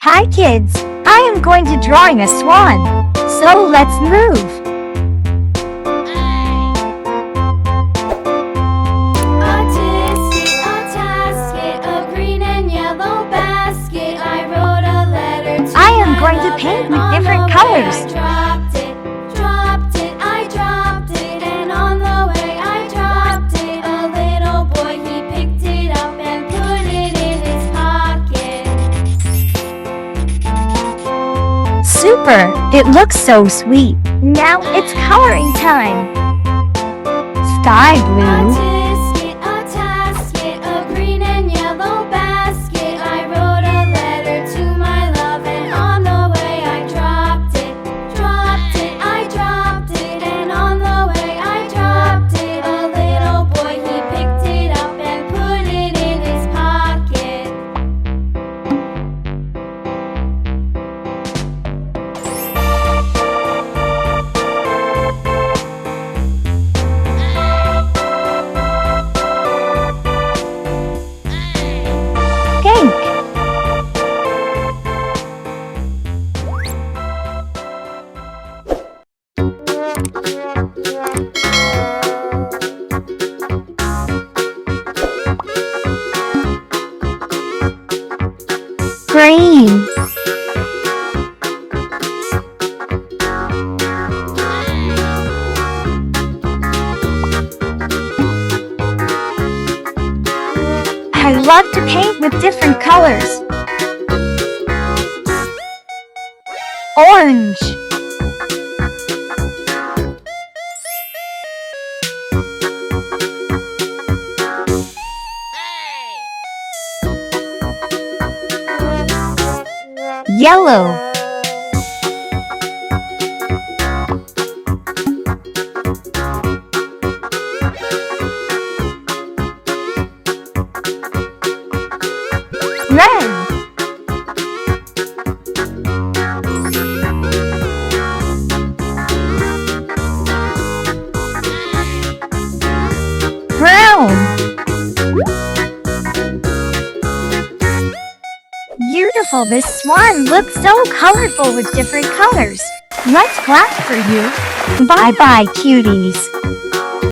Hi kids, I am going to drawing a swan. So let's move. A tasket, a green and yellow basket. I wrote a letter to I am my going to love, paint and with on different the colors. way I dropped it, and on the way I dropped it. A little boy, he picked it up and put it in his pocket. Super, it looks so sweet. Now it's coloring time. Sky blue, A tasket, a green and yellow basket. I wrote a letter to my love, and on the way I dropped it, I dropped it, and on the way I dropped it. A little boy, he picked it up and put it in his pocket. pink, green, I love to paint with different colors. Orange, yellow, red, brown. Beautiful, this swan looks so colorful with different colors. Let's clap for you. Bye bye, cuties.